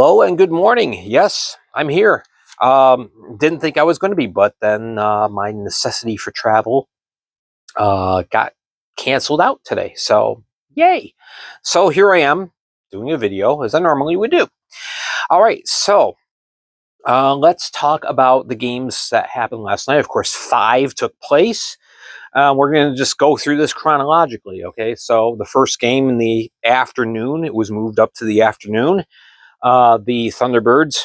Hello and good morning. Yes, I'm here. Didn't think I was going to be, but then my necessity for travel got canceled out today. So, yay. So here I am doing a video as I normally would do. All right, so let's talk about the games that happened last night. Of course, 5 took place. We're going to just go through this chronologically, okay? So the first game in the afternoon, it was moved up to the afternoon. The Thunderbirds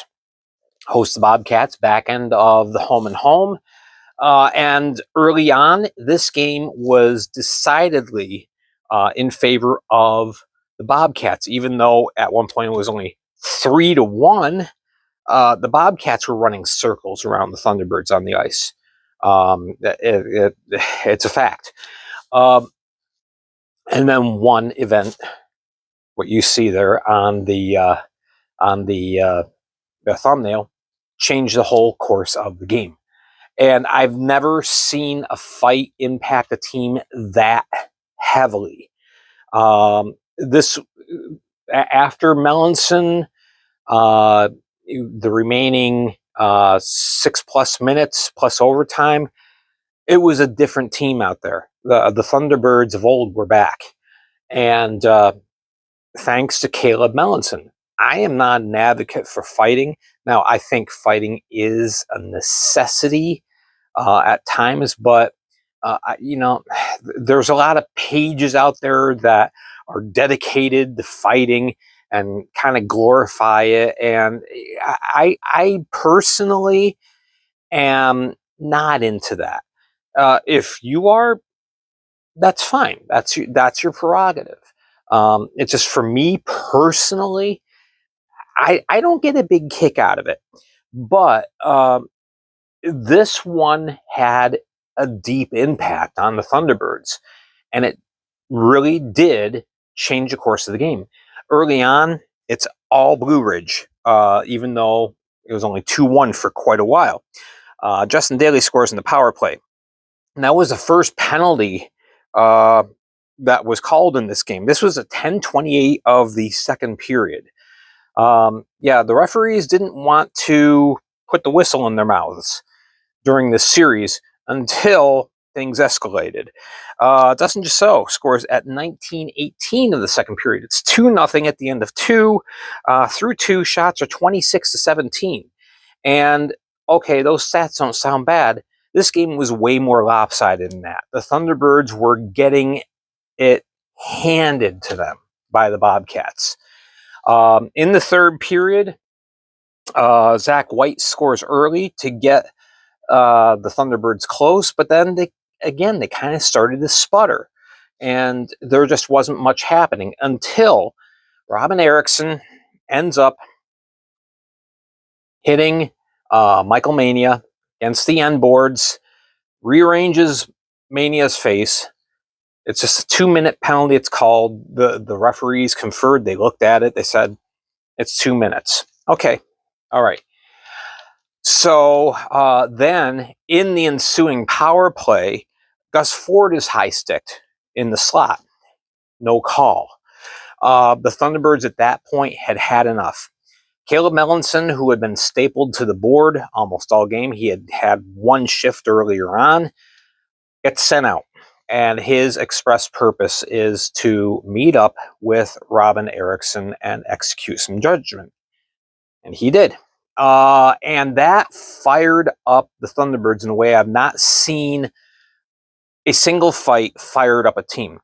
host the Bobcats, back end of the home and home. And early on, this game was decidedly in favor of the Bobcats, even though at one point it was only 3-1. The Bobcats were running circles around the Thunderbirds on the ice. It's a fact. And then one event, what you see there on the thumbnail, changed the whole course of the game. And I've never seen a fight impact a team that heavily. This after Melanson, the remaining 6+ minutes plus overtime, it was a different team out there. The Thunderbirds of old were back, and thanks to Caleb Melanson. I am not an advocate for fighting. Now, I think fighting is a necessity at times, but there's a lot of pages out there that are dedicated to fighting and kind of glorify it. And I personally am not into that. If you are, that's fine. That's your prerogative. It's just, for me personally, I don't get a big kick out of it. But this one had a deep impact on the Thunderbirds, and it really did change the course of the game. Early on, it's all Blue Ridge, even though it was only 2-1 for quite a while. Justin Daly scores in the power play. And that was the first penalty that was called in this game. This was a 10:28 of the second period. The referees didn't want to put the whistle in their mouths during this series until things escalated. Dustin Giseau scores at 19:18 of the second period. It's 2-0 at the end of 2. Through 2, shots are 26-17. And okay, those stats don't sound bad. This game was way more lopsided than that. The Thunderbirds were getting it handed to them by the Bobcats. In the third period, Zach White scores early to get the Thunderbirds close, but then they kind of started to sputter, and there just wasn't much happening until Robin Eriksson ends up hitting Michael Mania against the end boards, rearranges Mania's face. It's just a 2-minute penalty. It's called. The referees conferred. They looked at it. They said it's 2 minutes. Okay, all right. So then, in the ensuing power play, Gus Ford is high-sticked in the slot. No call. The Thunderbirds at that point had had enough. Caleb Melanson, who had been stapled to the board almost all game, he had had one shift earlier on, gets sent out. And his express purpose is to meet up with Robin Eriksson and execute some judgment. And he did. And that fired up the Thunderbirds in a way I've not seen a single fight fired up a team.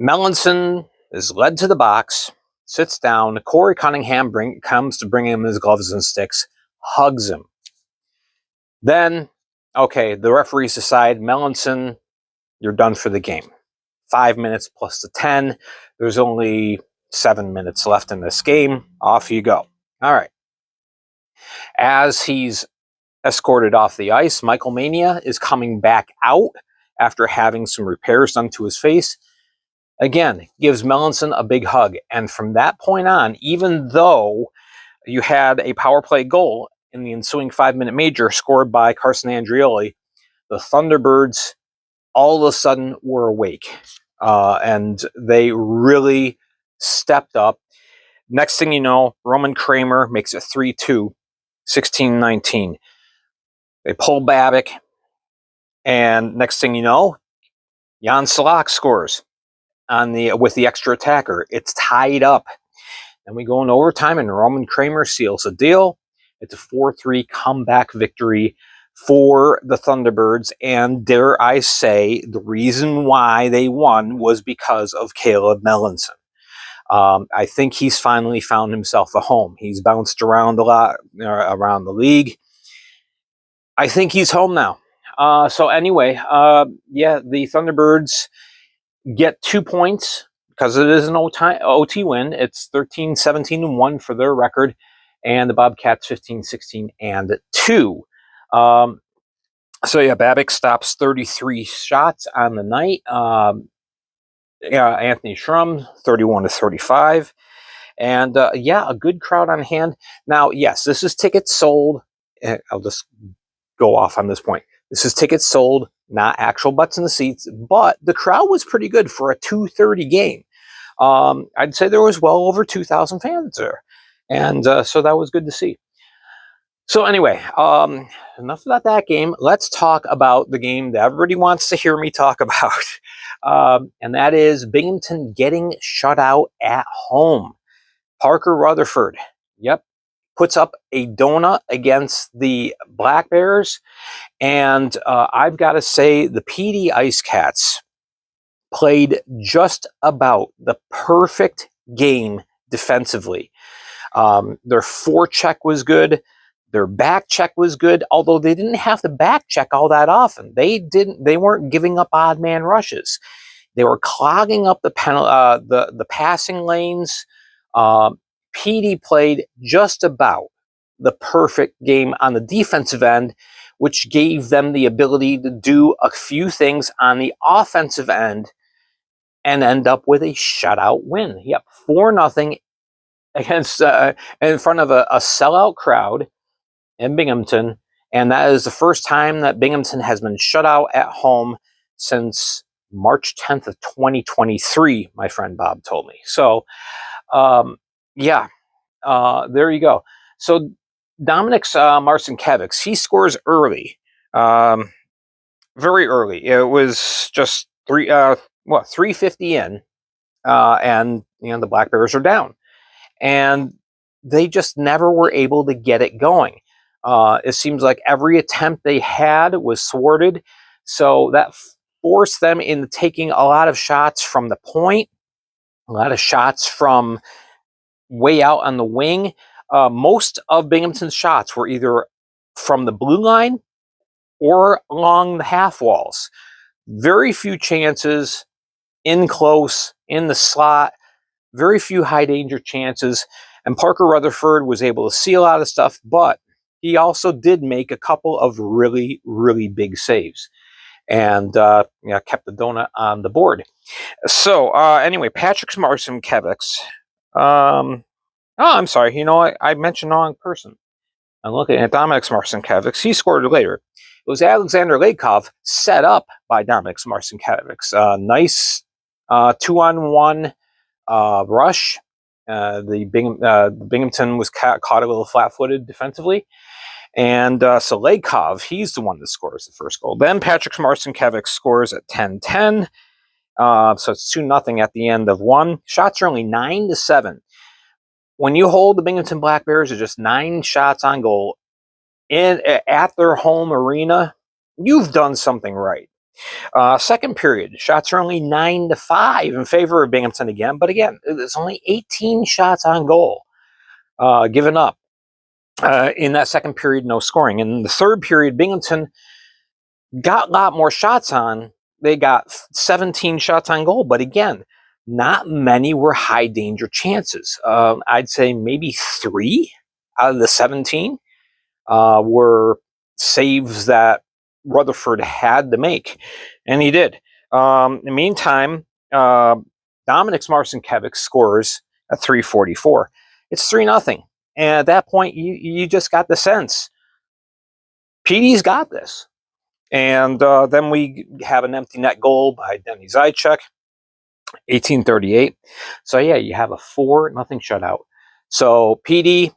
Melanson is led to the box, sits down. Corey Cunningham comes to bring him his gloves and sticks, hugs him. Then, okay, the referees decide, Melanson, you're done for the game. 5 minutes plus the 10. There's only 7 minutes left in this game. Off you go. All right. As he's escorted off the ice, Michael Mania is coming back out after having some repairs done to his face. Again, gives Melanson a big hug. And from that point on, even though you had a power play goal in the ensuing 5-minute major scored by Carson Andrioli, the Thunderbirds all of a sudden were awake. And they really stepped up. Next thing you know, Roman Kramer makes it 3-2, 16-19. They pull Babbitt, and next thing you know, Jan Salak scores with the extra attacker. It's tied up. And we go into overtime, and Roman Kramer seals the deal. It's a 4-3 comeback victory for the Thunderbirds. And dare I say, the reason why they won was because of Caleb Melanson. I think he's finally found himself a home. He's bounced around a lot around the league. I think he's home now. So anyway, yeah, the Thunderbirds get 2 points because it is an OT win. It's 13-17-1 for their record, and the Bobcats 15-16-2. So yeah, Babbitt stops 33 shots on the night. Anthony Schrum 31-35, and yeah, a good crowd on hand. Now, yes, this is tickets sold. I'll just go off on this point. This is tickets sold, not actual butts in the seats, but the crowd was pretty good for a 2:30 game. I'd say there was well over 2,000 fans there, and so that was good to see. So anyway, enough about that game. Let's talk about the game that everybody wants to hear me talk about, and that is Binghamton getting shut out at home. Parker Rutherford, yep, puts up a donut against the Black Bears. And I've got to say, the PD IceCats played just about the perfect game defensively. Their forecheck was good. Their back check was good, although they didn't have to back check all that often. They weren't giving up odd man rushes. They were clogging up the passing lanes. PD played just about the perfect game on the defensive end, which gave them the ability to do a few things on the offensive end and end up with a shutout win. Yep, 4-0 against in front of a sellout crowd in Binghamton, and that is the first time that Binghamton has been shut out at home since March 10th of 2023, my friend Bob told me. So, yeah, there you go. So Dominic Marcinkiewicz, he scores early, very early. It was just 3:50 in, and the Black Bears are down, and they just never were able to get it going. It seems like every attempt they had was thwarted, so that forced them into taking a lot of shots from the point, a lot of shots from way out on the wing. Most of Binghamton's shots were either from the blue line or along the half walls. Very few chances in close, in the slot, very few high danger chances. And Parker Rutherford was able to see a lot of stuff, but he also did make a couple of really, really big saves and kept the donut on the board. So anyway, Patrick Marcinkiewicz. Oh, I'm sorry. You know what? I mentioned the wrong person. I'm looking at Dominic Marcinkiewicz. He scored later. It was Alexander Lakov, set up by Dominic Marcinkiewicz. Nice 2-on-1 rush. Binghamton was caught a little flat-footed defensively. And so Lakov, he's the one that scores the first goal. Then Patrick Marcinkiewicz scores at 10-10. So it's 2-0 at the end of one. Shots are only 9-7. When you hold the Binghamton Black Bears to just 9 shots on goal at their home arena, you've done something right. Second period, shots are only 9-5 in favor of Binghamton again. But again, there's only 18 shots on goal given up. In that second period, no scoring. In the third period, Binghamton got a lot more shots on. They got 17 shots on goal. But again, not many were high danger chances. I'd say maybe 3 out of the 17 were saves that Rutherford had to make, and he did. In the meantime, Dominic Marcinkiewicz scores at 3:44. It's 3-0, and at that point, you just got the sense PD's got this. And then we have an empty net goal by Denny Zychek, 18:38. So yeah, you have a 4-0 shutout. So PD,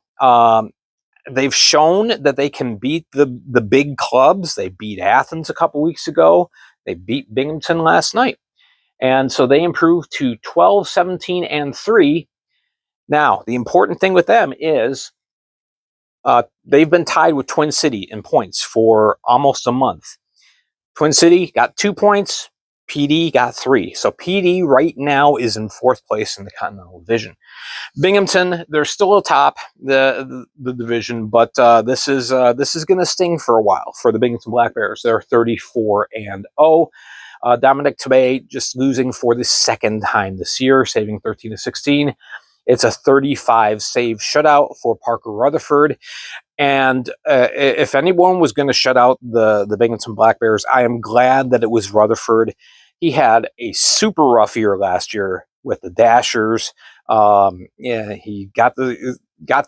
they've shown that they can beat the big clubs. They beat Athens a couple weeks ago. They beat Binghamton last night. And so they improved to 12, 17, and 3. Now, the important thing with them is they've been tied with Twin City in points for almost a month. Twin City got 2 points. PD got 3. So PD right now is in 4th place in the Continental Division. Binghamton, they're still atop the division, but this is going to sting for a while for the Binghamton Black Bears. They're 34-0. Dominic Tabay just losing for the second time this year, saving 13-16. It's a 35 save shutout for Parker Rutherford. And if anyone was going to shut out the Binghamton Black Bears, I am glad that it was Rutherford. He had a super rough year last year with the Dashers. Yeah, he got the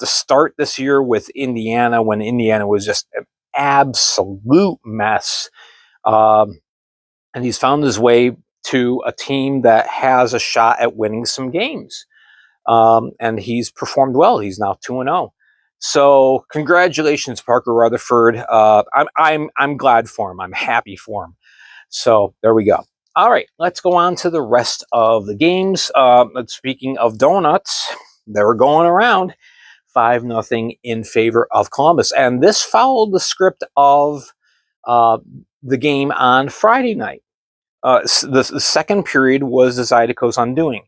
start this year with Indiana when Indiana was just an absolute mess. And he's found his way to a team that has a shot at winning some games. And he's performed well. He's now 2-0. So congratulations, Parker Rutherford. I'm glad for him. I'm happy for him. So there we go. All right, let's go on to the rest of the games. Speaking of donuts, they were going around 5-0 in favor of Columbus, and this followed the script of the game on Friday night. The second period was the Zidico's undoing.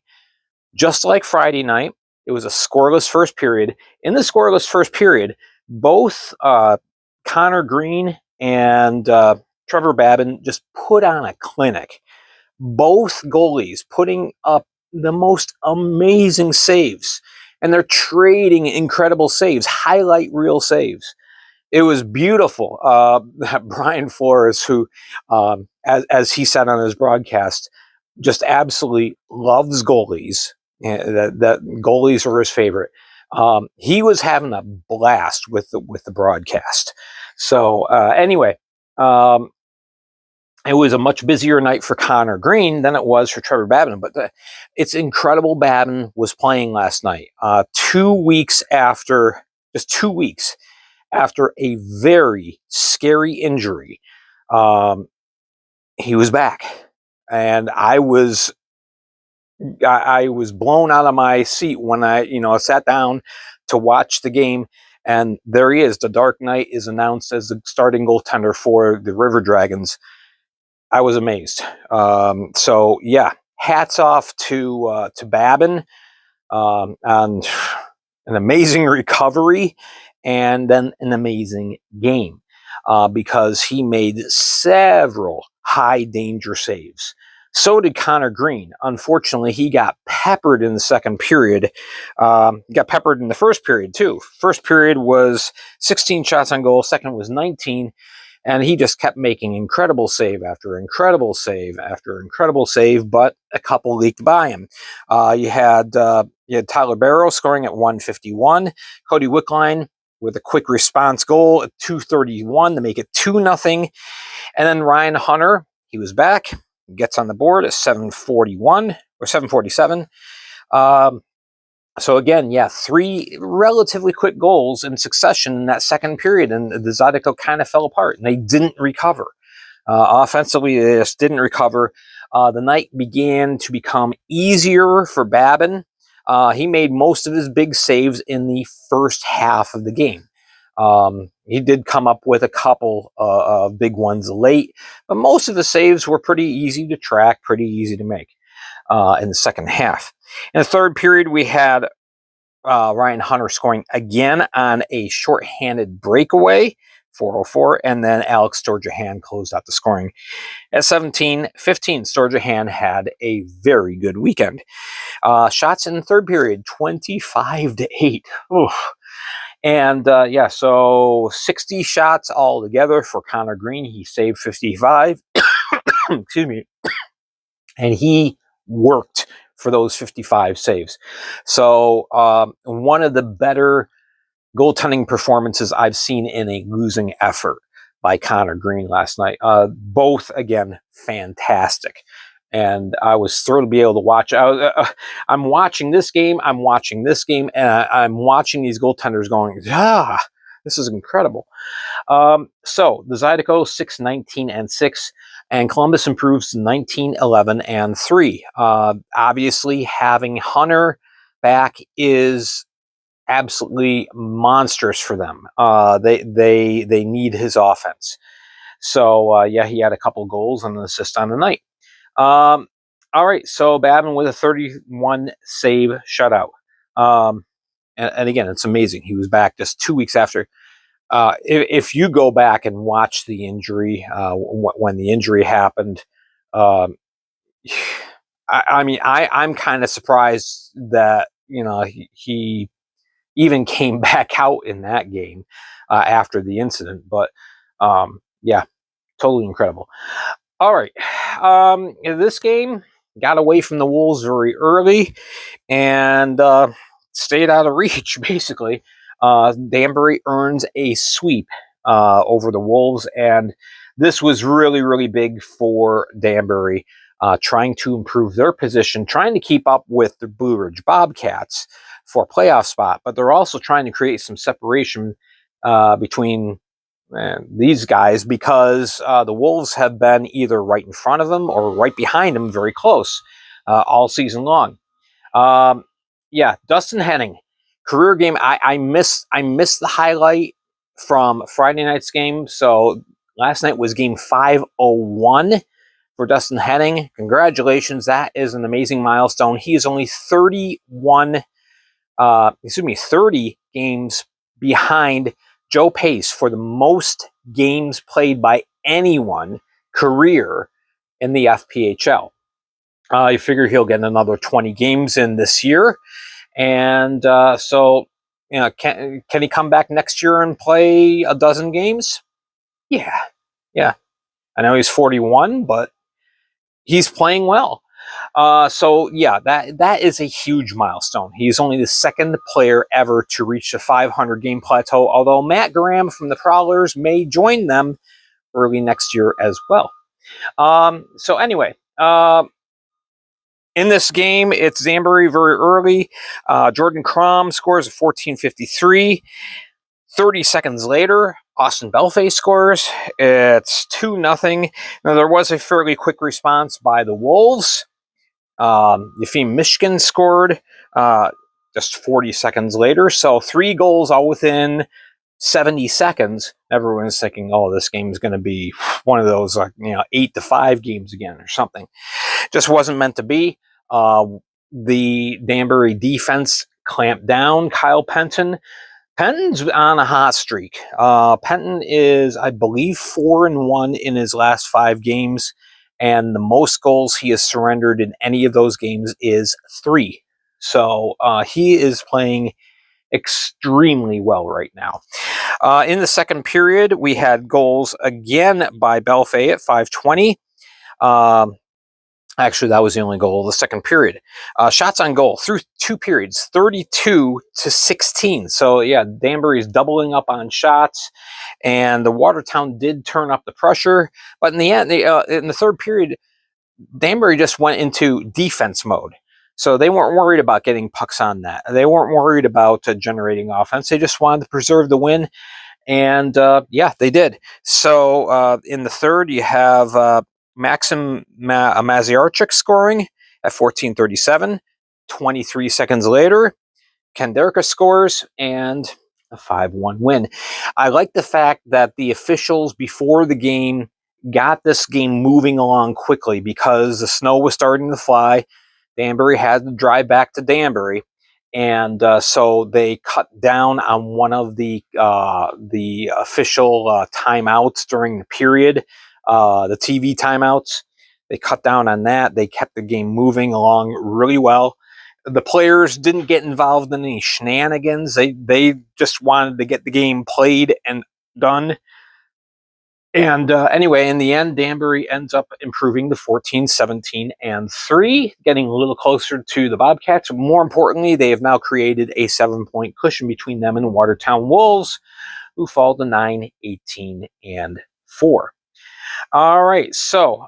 Just like Friday night, it was a scoreless first period. In the scoreless first period, both Connor Green and Trevor Babin just put on a clinic. Both goalies putting up the most amazing saves. And they're trading incredible saves, highlight reel saves. It was beautiful. Brian Flores, who, as he said on his broadcast, just absolutely loves goalies. That goalies are his favorite. He was having a blast with the broadcast. So anyway, it was a much busier night for Connor Green than it was for Trevor Babin. But it's incredible Babin was playing last night. 2 weeks after, just 2 weeks after a very scary injury, he was back, and I was blown out of my seat when I sat down to watch the game, and there he is. The Dark Knight is announced as the starting goaltender for the River Dragons. I was amazed. So yeah, hats off to Babin, and an amazing recovery, and then an amazing game, because he made several high danger saves. So did Connor Green. Unfortunately, he got peppered in the second period. Got peppered in the first period, too. First period was 16 shots on goal. Second was 19. And he just kept making incredible save after incredible save after incredible save, but a couple leaked by him. You had Tyler Barrow scoring at 1:51. Cody Wickline with a quick response goal at 2:31 to make it 2-0. And then Ryan Hunter, he was back, gets on the board at 7:41 or 7:47. So again, yeah, 3 relatively quick goals in succession in that second period, and the Zidico kind of fell apart, and they didn't recover. Offensively, they just didn't recover. The night began to become easier for Babin. He made most of his big saves in the first half of the game. He did come up with a couple of big ones late, but most of the saves were pretty easy to track, pretty easy to make in the second half. In the third period, we had Ryan Hunter scoring again on a shorthanded breakaway, 4:04, and then Alex Sturgeon closed out the scoring. At 17:15, Sturgeon had a very good weekend. Shots in the third period, 25-8. Oof. And so 60 shots altogether for Connor Green. He saved 55. Excuse me. And he worked for those 55 saves. So one of the better goaltending performances I've seen in a losing effort by Connor Green last night. Both, again, fantastic. And I was thrilled to be able to watch. I'm watching this game. I'm watching this game, and I'm watching these goaltenders going, this is incredible. So the Zidico 6-19-6, and Columbus improves to 19-11-3. Obviously, having Hunter back is absolutely monstrous for them. They need his offense. So yeah, he had a couple goals and an assist on the night. All right, so Babin with a 31 save shutout. And again, it's amazing. He was back just 2 weeks after. If you go back and watch the injury, when the injury happened, um, I mean, I'm kind of surprised that, you know, he even came back out in that game after the incident. But yeah, totally incredible. All right, in this game, got away from the Wolves very early and stayed out of reach, basically. Danbury earns a sweep over the Wolves, and this was really, really big for Danbury, trying to improve their position, trying to keep up with the Blue Ridge Bobcats for a playoff spot, but they're also trying to create some separation between these guys, because the Wolves have been either right in front of them or right behind them, very close, all season long. Yeah, Dustin Henning, career game. I missed the highlight from Friday night's game. So last night was game 501 for Dustin Henning. Congratulations, that is an amazing milestone. He is only 30 games behind Joe Pace for the most games played by anyone career in the FPHL. You figure he'll get another 20 games in this year. And so, you know, can he come back next year and play a dozen games? Yeah. I know he's 41, but he's playing well. So yeah, that is a huge milestone. He's only the second player ever to reach the 500 game plateau, although Matt Graham from the Prowlers may join them early next year as well. So anyway, in this game, it's Danbury very early. Jordan Crom scores at 14:53. 30 seconds later, Austin Belfay scores. It's 2-0. Now, there was a fairly quick response by the Wolves. Yefim Mishkin scored just 40 seconds later. So 3 goals all within 70 seconds. Everyone's thinking, oh, this game is going to be one of those 8-5 games again or something. Just wasn't meant to be. The Danbury defense clamped down. Kyle Penton's on a hot streak. Penton is, I believe, 4-1 in his last 5 games, and the most goals he has surrendered in any of those games is 3. So he is playing extremely well right now. In the second period, we had goals again by Belfay at 5:20. Actually, that was the only goal of the second period. Shots on goal through 2 periods, 32-16. So yeah, Danbury is doubling up on shots, and the Watertown did turn up the pressure. But in the end, in the third period, Danbury just went into defense mode. So they weren't worried about getting pucks on that. They weren't worried about generating offense. They just wanted to preserve the win. And yeah, they did. So in the third, you have Maxim Maziarchuk scoring at 14:37. 23 seconds later, Kanderka scores, and a 5-1 win. I like the fact that the officials before the game got this game moving along quickly because the snow was starting to fly. Danbury had to drive back to Danbury, and so they cut down on one of the official timeouts during the period, the TV timeouts. They cut down on that. They kept the game moving along really well. The players didn't get involved in any shenanigans. They just wanted to get the game played and done. And anyway, in the end, Danbury ends up improving to 14-17-3, getting a little closer to the Bobcats. More importantly, they have now created a 7-point cushion between them and Watertown Wolves, who fall to 9-18-4. All right, so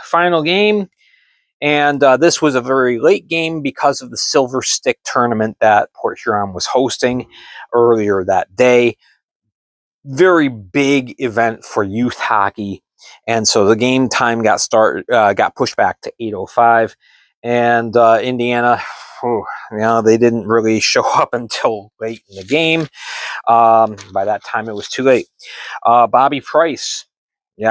final game. And this was a very late game because of the Silver Stick tournament that Port Huron was hosting earlier that day. Very big event for youth hockey. And so the game time got pushed back to 8:05. And Indiana, they didn't really show up until late in the game. By that time, it was too late. Bobby Price,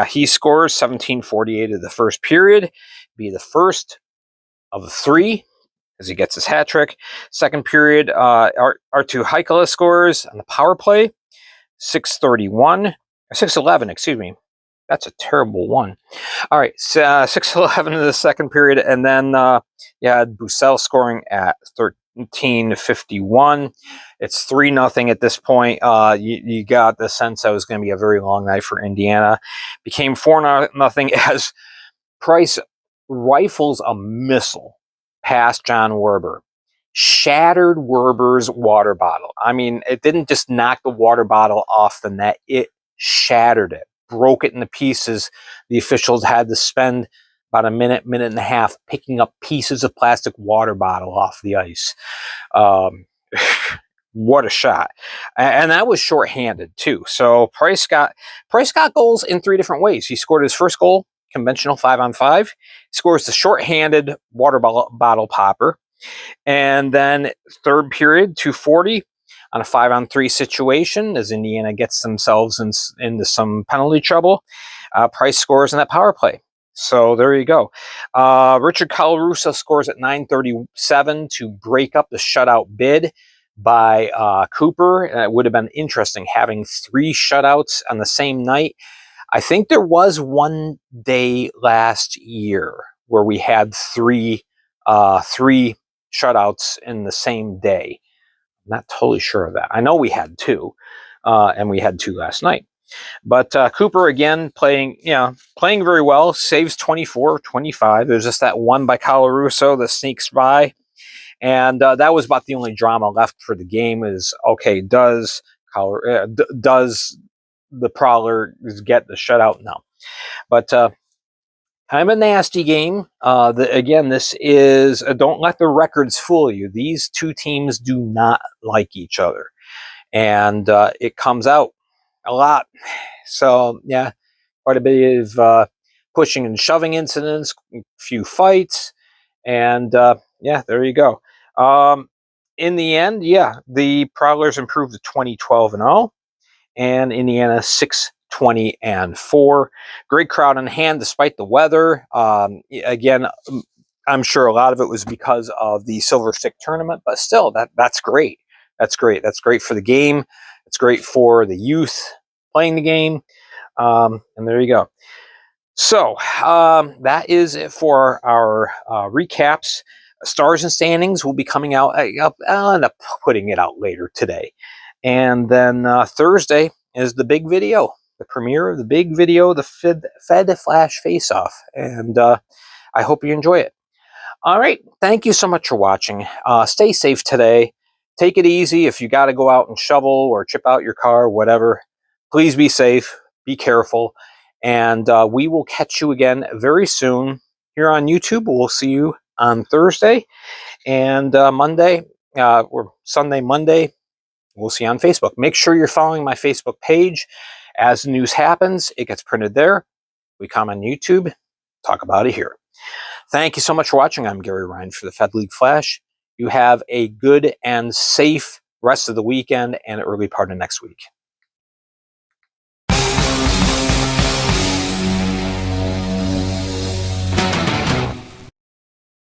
he scores 17:48 of the first period. Be the first of the three as he gets his hat trick. Second period, Artu Heikala scores on the power play. 6:11, excuse me. That's a terrible one. All right, 6:11 in the second period, and then you had Bussell scoring at 13:51. It's 3-0 at this point. You got the sense that it was going to be a very long night for Indiana. Became 4-0 as Price rifles a missile past John Werber. Shattered Werber's water bottle. I mean, it didn't just knock the water bottle off the net, it shattered it, broke it into pieces. The officials had to spend about a minute and a half picking up pieces of plastic water bottle off the ice. What a shot. And that was shorthanded too. So Price got goals in 3 different ways. He scored his first goal, conventional 5-on-5. He scores the shorthanded water bottle popper. And then third period, 2:40 on a 5-on-3 situation as Indiana gets themselves into some penalty trouble. Price scores in that power play. So there you go. Richard Colarusso scores at 9:37 to break up the shutout bid by Cooper. And it would have been interesting having 3 shutouts on the same night. I think there was one day last year where we had three shutouts in the same day. I'm not totally sure of that. I know we had 2, and we had 2 last night. But Cooper again playing very well. Saves 24-25. There's just that one by Colarusso that sneaks by, and that was about the only drama left for the game. Is okay? Does the Prowlers get the shutout? No, but. Kind of a nasty game. Again, this is don't let the records fool you. These 2 teams do not like each other, and it comes out a lot. So yeah, quite a bit of pushing and shoving incidents, a few fights, and there you go. In the end, the Prowlers improved to 20-12-0, and Indiana 6-20-4. Great crowd on hand despite the weather. Again, I'm sure a lot of it was because of the Silver Stick tournament, but still, that's great. That's great. That's great for the game. It's great for the youth playing the game. And there you go. So that is it for our recaps. Stars and standings will be coming out. I'll end up putting it out later today. And then Thursday is the big video, the premiere of the big video, the Fed Flash Face-Off. And I hope you enjoy it. All right. Thank you so much for watching. Stay safe today. Take it easy. If you got to go out and shovel or chip out your car, whatever, please be safe. Be careful. And we will catch you again very soon here on YouTube. We'll see you on Thursday and Monday, or Sunday, Monday. We'll see you on Facebook. Make sure you're following my Facebook page. As news happens, it gets printed there. We come on YouTube, talk about it here. Thank you so much for watching. I'm Gary Ryan for the Fed League Flash. You have a good and safe rest of the weekend and early part of next week.